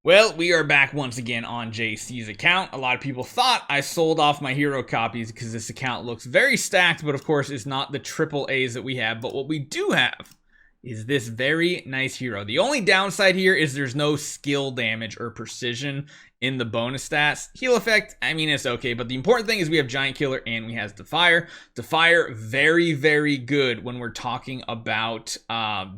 Well, we are back once again on JC's account. A lot of people thought I sold off my hero copies because this account looks very stacked, but of course it's not the triple A's that we have. But what we do have is this very nice hero. The only downside here is there's no skill damage or precision in the bonus stats. Heal effect, I mean, it's okay, but the important thing is we have Giant Killer and we have Defire. Defire, very, very good when we're talking about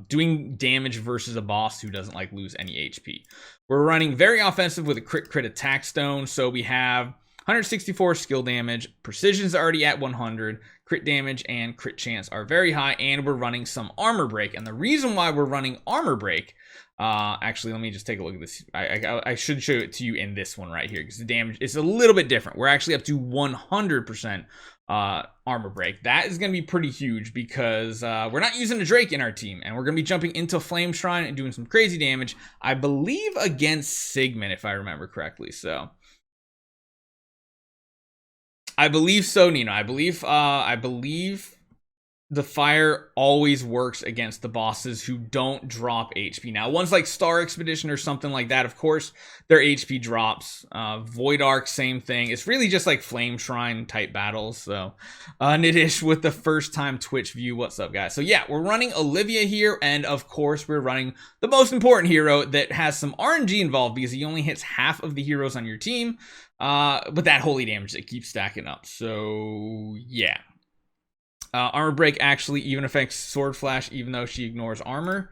doing damage versus a boss who doesn't like lose any HP. We're running very offensive with a crit attack stone, so we have 164 skill damage, precision's already at 100, crit damage and crit chance are very high, and we're running some armor break. And the reason why we're running armor break, actually, let me just take a look at this. I should show it to you in this one right here, because the damage is a little bit different. We're actually up to 100% armor break. That is going to be pretty huge because we're not using a Drake in our team, and we're going to be jumping into Flame Shrine and doing some crazy damage, I believe against Sigmund, if I remember correctly. So I believe so, Nino. I believe the fire always works against the bosses who don't drop HP. Now, ones like Star Expedition or something like that, of course, their HP drops. Void Arc, same thing. It's really just like Flame Shrine type battles. So, Nidish with the first time Twitch view. What's up, guys? So yeah, we're running Elyvia here, and of course, we're running the most important hero that has some RNG involved because he only hits half of the heroes on your team. But that holy damage that keeps stacking up. So yeah. Armor break actually even affects Sword Flash, even though she ignores armor.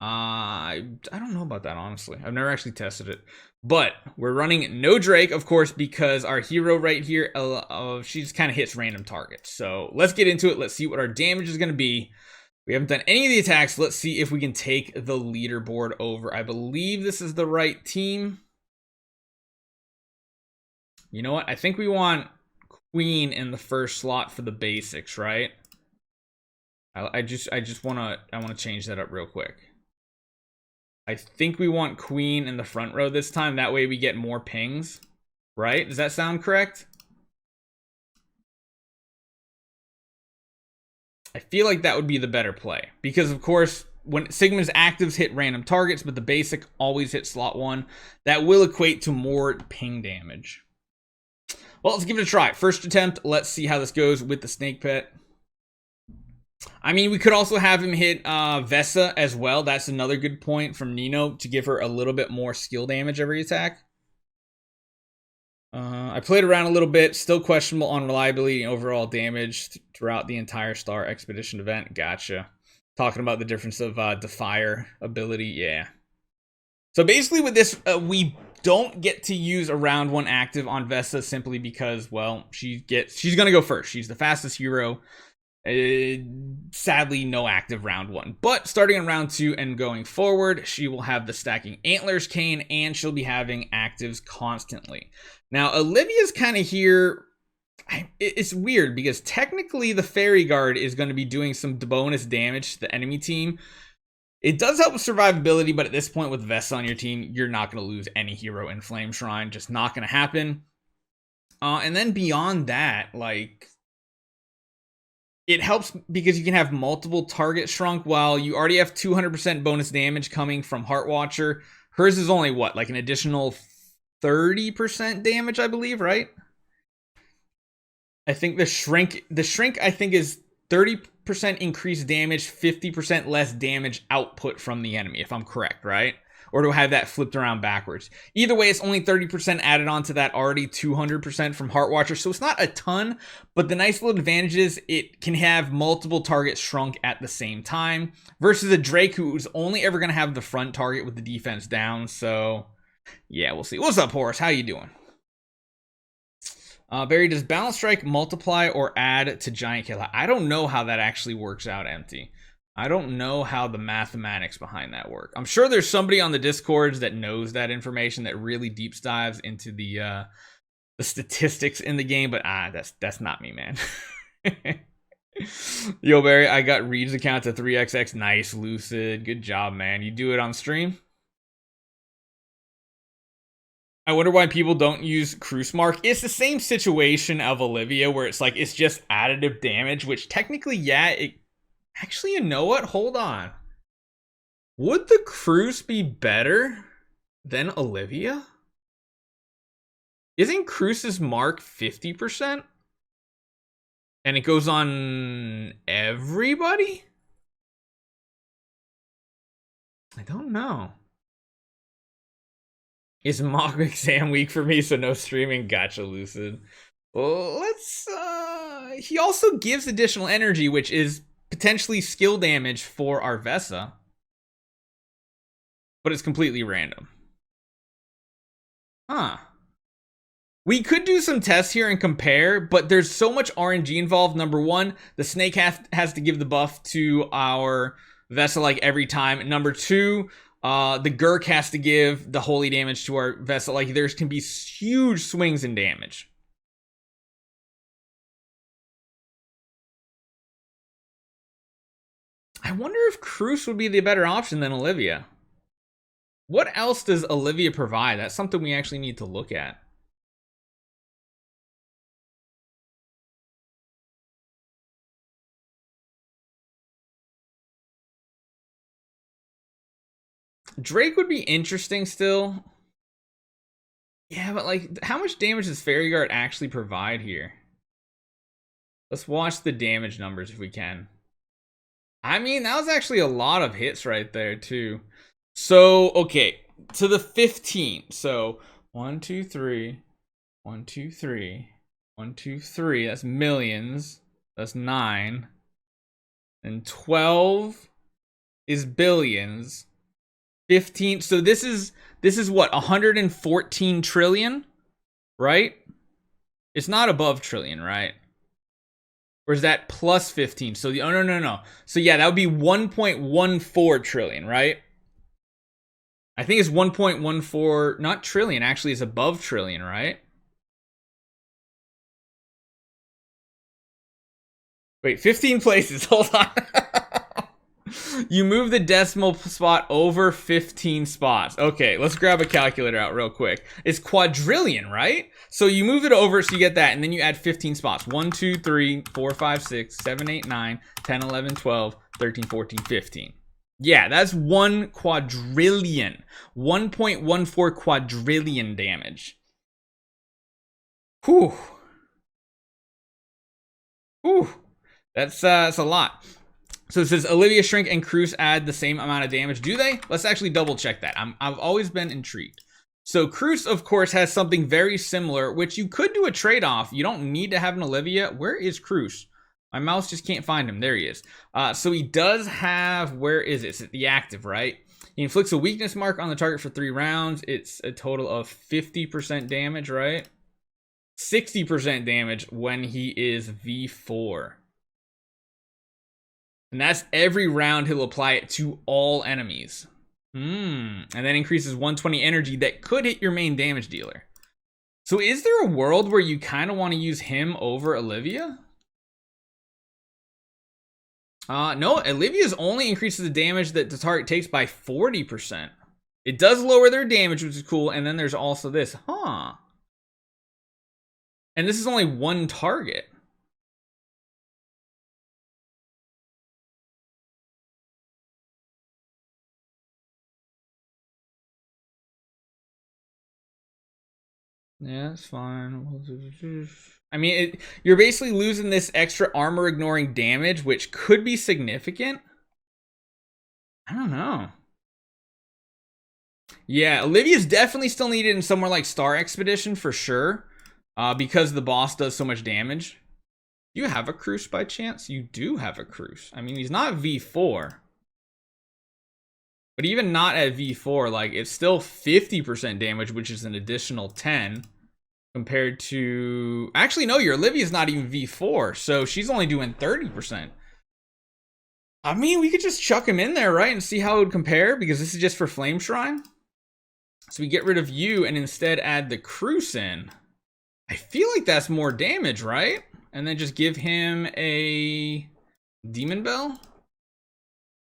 I don't know about that, honestly. I've never actually tested it. But we're running no Drake, of course, because our hero right here, she just kind of hits random targets. So let's get into it. Let's see what our damage is going to be. We haven't done any of the attacks. Let's see if we can take the leaderboard over. I believe this is the right team. You know what? I think we want Queen in the first slot for the basics, right? I just want to change that up real quick. I think we want Queen in the front row this time. That way we get more pings, right? Does that sound correct? I feel like that would be the better play because, of course, when Sigmund's actives hit random targets, but the basic always hit slot 1, that will equate to more ping damage. Well, let's give it a try. First attempt, let's see how this goes with the Snake Pet. I mean, we could also have him hit Vesa as well. That's another good point from Nino to give her a little bit more skill damage every attack. I played around a little bit. Still questionable on reliability and overall damage throughout the entire Star Expedition event. Gotcha. Talking about the difference of Defire ability. Yeah. So basically with this, we don't get to use a round 1 active on Vesa simply because, well, she's going to go first. She's the fastest hero. Sadly, no active round 1. But starting in round 2 and going forward, she will have the stacking Antlers cane, and she'll be having actives constantly. Now, Olivia's kind of here. It's weird because technically the Fairy Guard is going to be doing some bonus damage to the enemy team. It does help with survivability, but at this point with Vesa on your team, you're not going to lose any hero in Flame Shrine. Just not going to happen. And then beyond that, like, it helps because you can have multiple targets shrunk while you already have 200% bonus damage coming from Heart Watcher. Hers is only what, like an additional 30% damage, I believe, right? I think the shrink I think is 30% increased damage, 50% less damage output from the enemy, if I'm correct, right? Or do I have that flipped around backwards? Either way, it's only 30% added on to that already 200% from Heart Watcher, so it's not a ton, but the nice little advantage is it can have multiple targets shrunk at the same time, versus a Drake who's only ever going to have the front target with the defense down, so yeah, we'll see. What's up, Horace? How you doing? Barry, does Balance Strike multiply or add to Giant Killer? I don't know how that actually works out, Empty. I don't know how the mathematics behind that work. I'm sure there's somebody on the Discords that knows that information, that really deep dives into the statistics in the game, but that's not me, man. Yo, Barry, I got Reed's account to 3xx. Nice, Lucid. Good job, man. You do it on stream? I wonder why people don't use Cruz Mark. It's the same situation of Elyvia where it's like, it's just additive damage, which technically, yeah, it actually, you know what? Hold on. Would the Cruz be better? then Olivia? Isn't Cruz's mark 50%? And it goes on everybody? I don't know. Is mock exam week for me, so no streaming? Gotcha, Lucid. Well, let's he also gives additional energy, which is potentially skill damage for our Vesa. But it's completely random. Huh. We could do some tests here and compare, but there's so much RNG involved. Number one, the snake has to give the buff to our Vesa like every time. Number two, the Gurk has to give the holy damage to our Vesa. Like there can be huge swings in damage. I wonder if Cruz would be the better option than Olivia. What else does Olivia provide? That's something we actually need to look at. Drake would be interesting still. Yeah, but like, how much damage does Fairy Guard actually provide here? Let's watch the damage numbers if we can. I mean, that was actually a lot of hits right there too. So, okay, to the 15. So, 1, 2, 3, 1, 2, 3, 1, 2, 3. That's millions. That's 9. And 12 is billions. 15. So this is what, 114 trillion, right? It's not above trillion, right? Or is that plus 15? So the oh no. So yeah, that would be 1.14 trillion, right? I think it's 1.14, not trillion, actually is above trillion, right? Wait, 15 places, hold on. You move the decimal spot over 15 spots. Okay, let's grab a calculator out real quick. It's quadrillion, right? So you move it over so you get that, and then you add 15 spots. 1, 2, 3, 4, 5, 6, 7, 8, 9, 10, 11, 12, 13, 14, 15. Yeah, that's 1 quadrillion. 1.14 quadrillion damage. Whew. Whew. That's a lot. So it says Olivia, Shrink, and Cruz add the same amount of damage. Do they? Let's actually double check that. I've always been intrigued. So Cruz, of course, has something very similar, which you could do a trade-off. You don't need to have an Olivia. Where is Cruz? My mouse just can't find him. There he is. So he does have, where is it? It's at the active, right? He inflicts a weakness mark on the target for 3 rounds. It's a total of 50% damage, right? 60% damage when he is V4. And that's every round he'll apply it to all enemies. And then increases 120 energy that could hit your main damage dealer. So is there a world where you kind of want to use him over Elyvia? No, Olivia's only increases the damage that the target takes by 40%. It does lower their damage, which is cool. And then there's also this. Huh. And this is only one target. Yeah, it's fine. I mean, you're basically losing this extra armor ignoring damage, which could be significant. I don't know. Yeah, Olivia's definitely still needed in somewhere like Star Expedition for sure, because the boss does so much damage. Do you have a Cruz by chance? You do have a Cruz. I mean, he's not V4. But even not at V4, like, it's still 50% damage, which is an additional 10. Compared to... Actually, no, your Olivia's not even V4, so she's only doing 30%. I mean, we could just chuck him in there, right? And see how it would compare, because this is just for Flame Shrine. So we get rid of you and instead add the Cruz in. I feel like that's more damage, right? And then just give him a Demon Bell.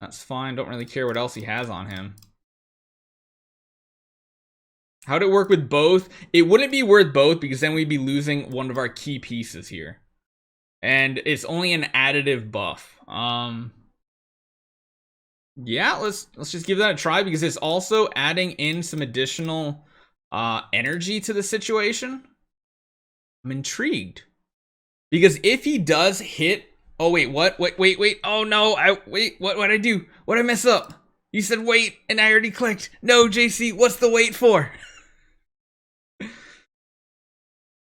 That's fine. Don't really care what else he has on him. How'd it work with both? It wouldn't be worth both because then we'd be losing one of our key pieces here. And it's only an additive buff. Yeah, let's just give that a try because it's also adding in some additional energy to the situation. I'm intrigued. Because if he does hit... Oh, wait, what? Wait. Oh, no. What'd I do? What'd I mess up? You said wait, and I already clicked. No, JC, what's the wait for?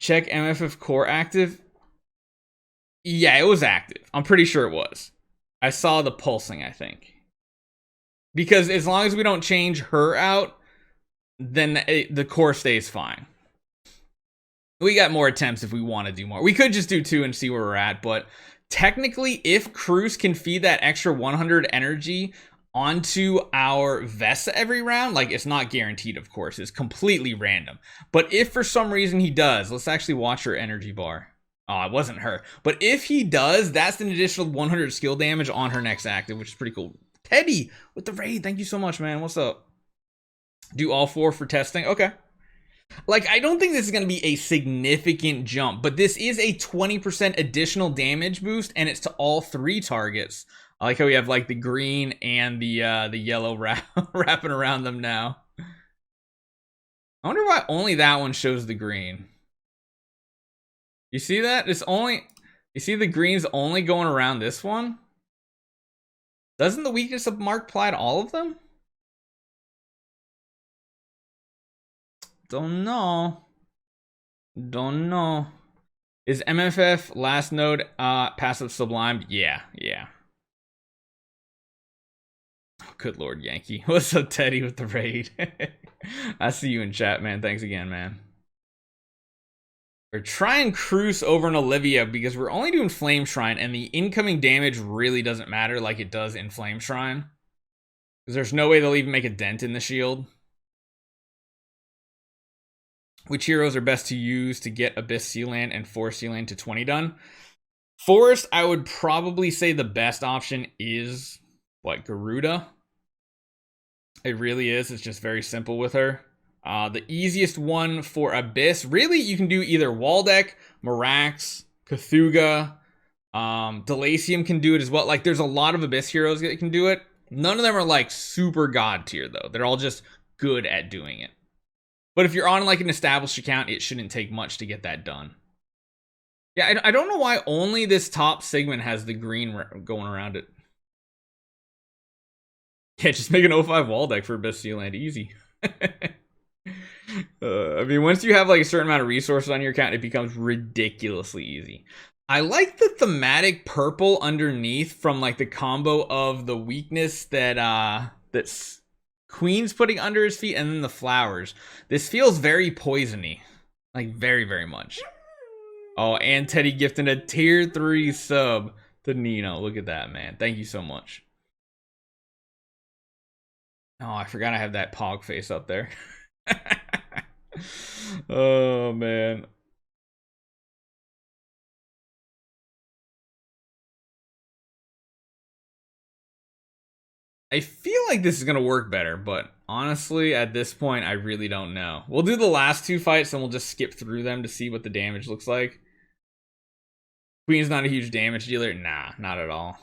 Check MFF core active. Yeah, it was active. I'm pretty sure it was. I saw the pulsing, I think. Because as long as we don't change her out, then the core stays fine. We got more attempts if we want to do more. We could just do 2 and see where we're at, but technically, if Cruz can feed that extra 100 energy onto our Vesa every round, like, it's not guaranteed, of course. It's completely random. But if for some reason he does, let's actually watch her energy bar. Oh, it wasn't her. But if he does, that's an additional 100 skill damage on her next active, which is pretty cool. Teddy with the raid. Thank you so much, man. What's up? Do all 4 for testing. Okay. Like, I don't think this is going to be a significant jump, but this is a 20% additional damage boost, and it's to all 3 targets. I like how we have, like, the green and the yellow wrapping around them now. I wonder why only that one shows the green. You see that? It's only... You see the green's only going around this one? Doesn't the weakness of Mark apply to all of them? Don't know. Is MFF last node passive sublimed? Yeah. Good Lord, Yankee. What's up, Teddy, with the raid? I see you in chat, man. Thanks again, man. We're trying Cruz over an Elyvia because we're only doing Flame Shrine, and the incoming damage really doesn't matter like it does in Flame Shrine. Because there's no way they'll even make a dent in the shield. Which heroes are best to use to get Abyss Sealand and Forest Sealand to 20 done? Forest, I would probably say the best option is, what, Garuda? It really is. It's just very simple with her. The easiest one for Abyss, really, you can do either Waldeck, Mirax, Cthulhu, Delacium can do it as well. Like, there's a lot of Abyss heroes that can do it. None of them are, like, super god tier, though. They're all just good at doing it. But if you're on, like, an established account, it shouldn't take much to get that done. Yeah, I don't know why only this top segment has the green going around it. Yeah, just make an 05 wall deck for Abyss Sealand. Easy. I mean, once you have, like, a certain amount of resources on your account, it becomes ridiculously easy. I like the thematic purple underneath from, like, the combo of the weakness that's Queen's putting under his feet and then the flowers. This feels very poisony. Like, very, very much. Oh, and Teddy gifting a tier 3 sub to Nino. Look at that, man. Thank you so much. Oh, I forgot I have that Pog face up there. Oh, man. I feel like this is going to work better, but honestly, at this point, I really don't know. We'll do the last 2 fights, and we'll just skip through them to see what the damage looks like. Queen's not a huge damage dealer. Nah, not at all.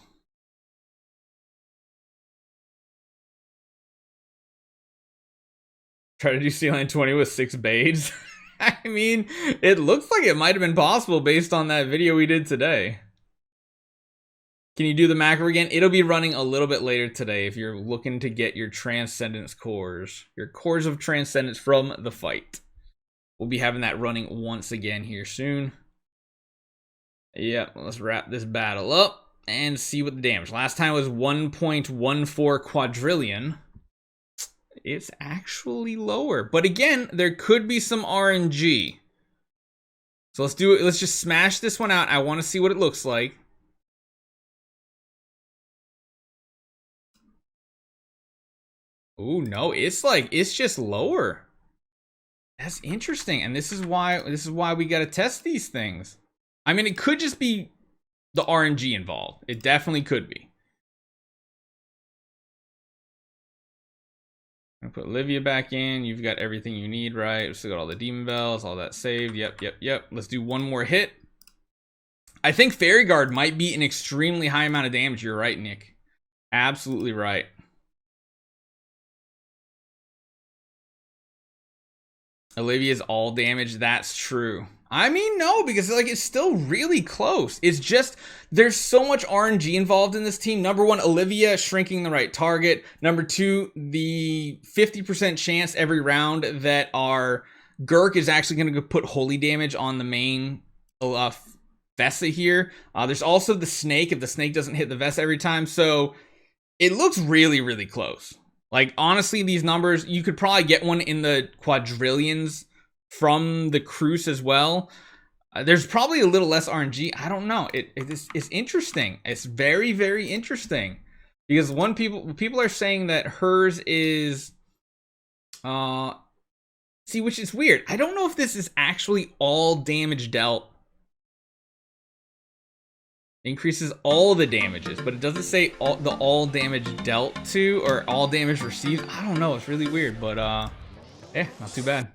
Try to do Sealand 20 with 6 Bades. I mean, it looks like it might have been possible based on that video we did today. Can you do the macro again? It'll be running a little bit later today if you're looking to get your Transcendence cores. Your cores of Transcendence from the fight. We'll be having that running once again here soon. Yep, let's wrap this battle up and see what the damage. Last time was 1.14 quadrillion. It's actually lower. But again, there could be some RNG. So let's do it. Let's just smash this one out. I want to see what it looks like. Ooh, no, it's just lower. That's interesting, and this is why we gotta test these things. I mean, it could just be the RNG involved. It definitely could be. I'm gonna put Elyvia back in. You've got everything you need, right? We've still got all the demon bells, all that saved. Yep. Let's do one more hit. I think Fairy Guard might be an extremely high amount of damage. You're right, Nick. Absolutely right. Olivia's all damage. That's true. I mean, no, because like it's still really close. It's just there's so much RNG involved in this team. Number one, Elyvia shrinking the right target. Number two, the 50% chance every round that our Gurk is actually going to put holy damage on the main Vesa here. There's also the snake if the snake doesn't hit the Vesa every time. So it looks really, really close. Like, honestly, these numbers, you could probably get one in the quadrillions from the Cruz as well. There's probably a little less RNG. I don't know. It's interesting. It's very, very interesting. Because people are saying that hers is... see, which is weird. I don't know if this is actually all damage dealt. Increases all the damages, but it doesn't say all damage dealt to or all damage received. I don't know. It's really weird, but yeah, not too bad.